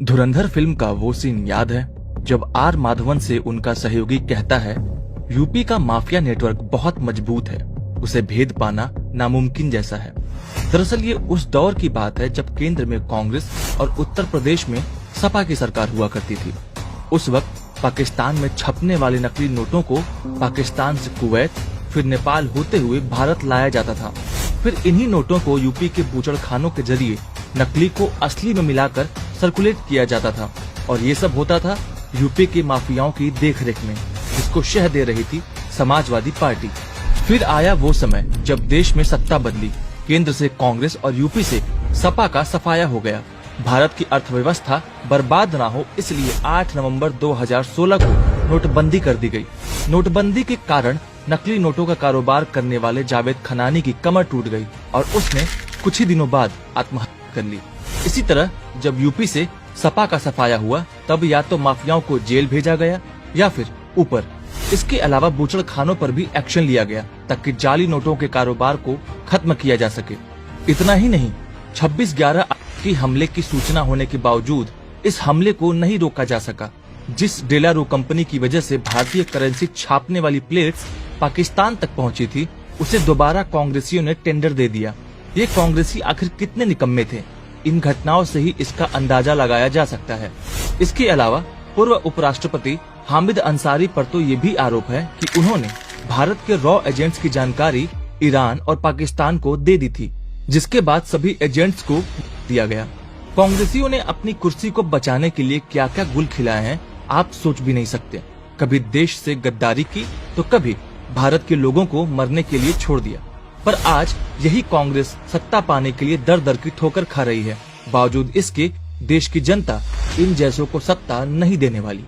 धुरंधर film का वो scene याद है जब आर माधवन से उनका सहयोगी कहता है, यूपी का माफिया नेटवर्क बहुत मजबूत है, उसे भेद पाना नामुमकिन जैसा है। दरअसल ये उस दौर की बात है जब केंद्र में कांग्रेस और उत्तर प्रदेश में सपा की सरकार हुआ करती थी। उस वक्त पाकिस्तान में छपने वाले नकली नोटों को पाकिस्तान से कुवैत फिर नेपाल होते हुए भारत लाया जाता था। फिर इन्हीं नोटों को यूपी के बूचड़खानों के जरिए नकली को असली में मिलाकर सर्कुलेट किया जाता था और ये सब होता था यूपी के माफियाओं की देखरेख में, जिसको शह दे रही थी समाजवादी पार्टी। फिर आया वो समय जब देश में सत्ता बदली, केंद्र से कांग्रेस और यूपी से सपा का सफाया हो गया। भारत की अर्थव्यवस्था बर्बाद ना हो इसलिए 8 नवंबर 2016 को नोटबंदी कर दी गई। नोटबंदी के कारण नकली नोटों का कारोबार करने वाले जावेद खनानी की कमर टूट गई और उसने कुछ ही दिनों बाद आत्महत्या कर ली। इसी तरह जब यूपी से सपा का सफाया हुआ तब या तो माफियाओं को जेल भेजा गया या फिर ऊपर। इसके अलावा बूचड़खानों पर भी एक्शन लिया गया ताकि जाली नोटों के कारोबार को खत्म किया जा सके। इतना ही नहीं, 26/11 की हमले की सूचना होने के बावजूद इस हमले को नहीं रोका जा सका। जिस डेलारो कंपनी की वजह से भारतीय करेंसी छापने वाली प्लेट्स पाकिस्तान तक पहुंची थी, उसे दोबारा कांग्रेसियों ने टेंडर दे दिया। ये कांग्रेसी आखिर कितने निकम्मे थे, इन घटनाओं से ही इसका अंदाजा लगाया जा सकता है। इसके अलावा पूर्व उपराष्ट्रपति हामिद अंसारी पर तो ये भी आरोप है कि उन्होंने भारत के रॉ एजेंट्स की जानकारी ईरान और पाकिस्तान को दे दी थी, जिसके बाद सभी एजेंट्स को दिया गया। कांग्रेसियों ने अपनी कुर्सी को बचाने के लिए क्या क्या गुल खिलाए हैं आप सोच भी नहीं सकते। कभी देश से गद्दारी की तो कभी भारत के लोगों को मरने के लिए छोड़ दिया। पर आज यही कांग्रेस सत्ता पाने के लिए दर दर की ठोकर खा रही है। बावजूद इसके देश की जनता इन जैसों को सत्ता नहीं देने वाली।